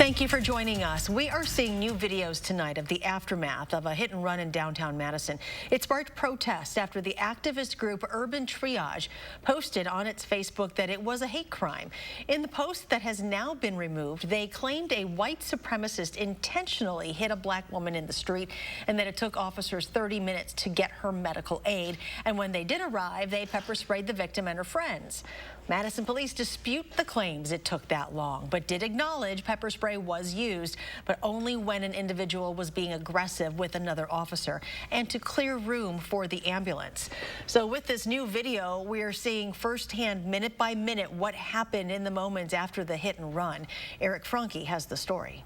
Thank you for joining us. We are seeing new videos tonight of the aftermath of a hit and run in downtown Madison. It sparked protests after the activist group Urban Triage posted on its Facebook that it was a hate crime. In the post that has now been removed, they claimed a white supremacist intentionally hit a black woman in the street and that it took officers 30 minutes to get her medical aid. And when they did arrive, they pepper sprayed the victim and her friends. Madison police dispute the claims it took that long, but did acknowledge pepper spray was used, but only when an individual was being aggressive with another officer and to clear room for the ambulance. So with this new video, we're seeing firsthand, minute by minute, what happened in the moments after the hit and run. Eric Franke has the story.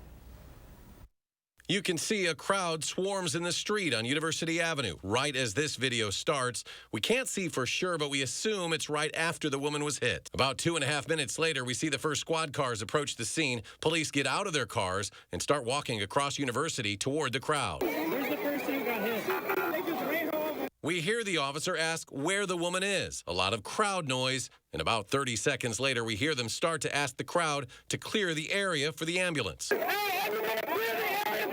You can see a crowd swarms in the street on University Avenue right as this video starts. We can't see for sure, but we assume it's right after the woman was hit. About 2.5 minutes later, we see the first squad cars approach the scene. Police get out of their cars and start walking across University toward the crowd. Where's the person who got hit? They just ran over. We hear the officer ask where the woman is. A lot of crowd noise. And about 30 seconds later, we hear them start to ask the crowd to clear the area for the ambulance. Hey, everybody, clear the area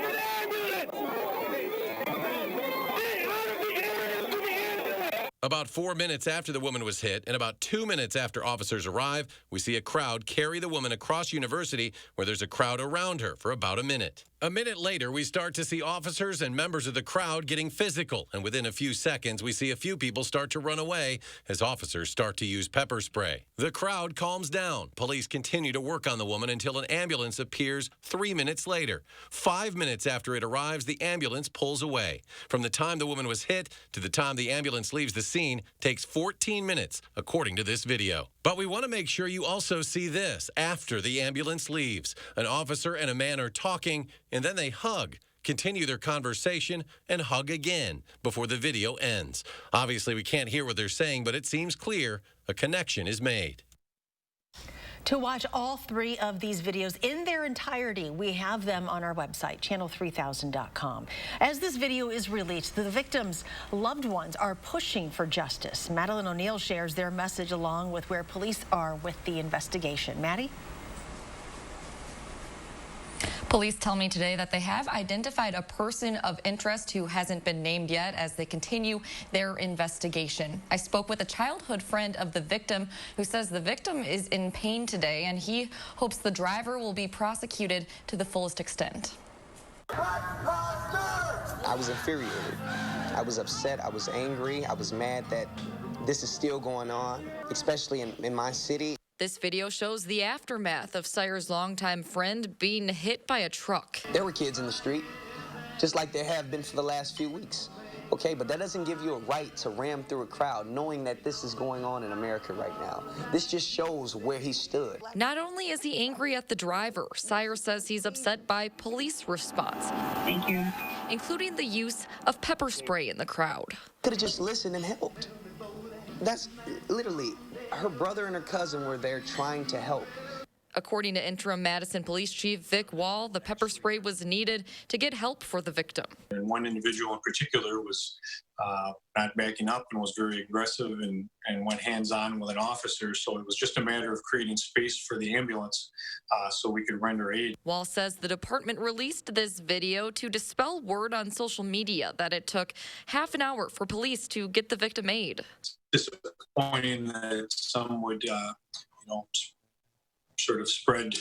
for the ambulance! About 4 minutes after the woman was hit and about 2 minutes after officers arrive, we see a crowd carry the woman across University where there's a crowd around her for about a minute. A minute later, we start to see officers and members of the crowd getting physical, and within a few seconds, we see a few people start to run away as officers start to use pepper spray. The crowd calms down. Police continue to work on the woman until an ambulance appears 3 minutes later. 5 minutes after it arrives, the ambulance pulls away. From the time the woman was hit to the time the ambulance leaves the scene takes 14 minutes, according to this video. But we want to make sure you also see this after the ambulance leaves. An officer and a man are talking, and then they hug, continue their conversation, and hug again before the video ends. Obviously, we can't hear what they're saying, but it seems clear a connection is made. To watch all three of these videos in their entirety, we have them on our website, channel3000.com. As this video is released, the victims' loved ones are pushing for justice. Madeline O'Neill shares their message along with where police are with the investigation. Maddie? Police tell me today that they have identified a person of interest who hasn't been named yet as they continue their investigation. I spoke with a childhood friend of the victim who says the victim is in pain today and he hopes the driver will be prosecuted to the fullest extent. I was infuriated. I was upset. I was angry. I was mad that this is still going on, especially in my city. This video shows the aftermath of Sire's longtime friend being hit by a truck. There were kids in the street, just like there have been for the last few weeks. Okay, but that doesn't give you a right to ram through a crowd knowing that this is going on in America right now. This just shows where he stood. Not only is he angry at the driver, Sire says he's upset by police response. Thank you. Including the use of pepper spray in the crowd. Could have just listened and helped. That's literally, her brother and her cousin were there trying to help. According to interim Madison Police Chief Vic Wall, the pepper spray was needed to get help for the victim. And one individual in particular was not backing up and was very aggressive and went hands-on with an officer. So it was just a matter of creating space for the ambulance so we could render aid. Wall says the department released this video to dispel word on social media that it took half an hour for police to get the victim aid. It's disappointing that some would, sort of spread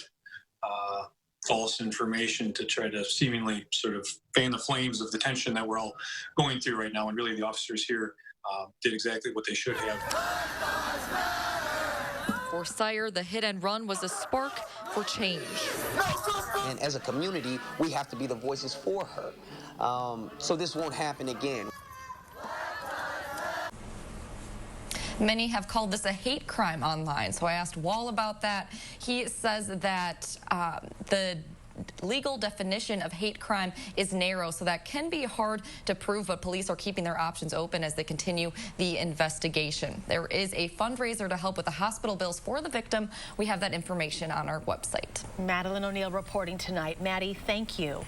false information to try to seemingly sort of fan the flames of the tension that we're all going through right now. And really the officers here did exactly what they should have. For Sire, the hit and run was a spark for change. And as a community, we have to be the voices for her. So this won't happen again. Many have called this a hate crime online, so I asked Wall about that. He says that the legal definition of hate crime is narrow, so that can be hard to prove, but police are keeping their options open as they continue the investigation. There is a fundraiser to help with the hospital bills for the victim. We have that information on our website. Madeline O'Neill reporting tonight. Maddie, thank you.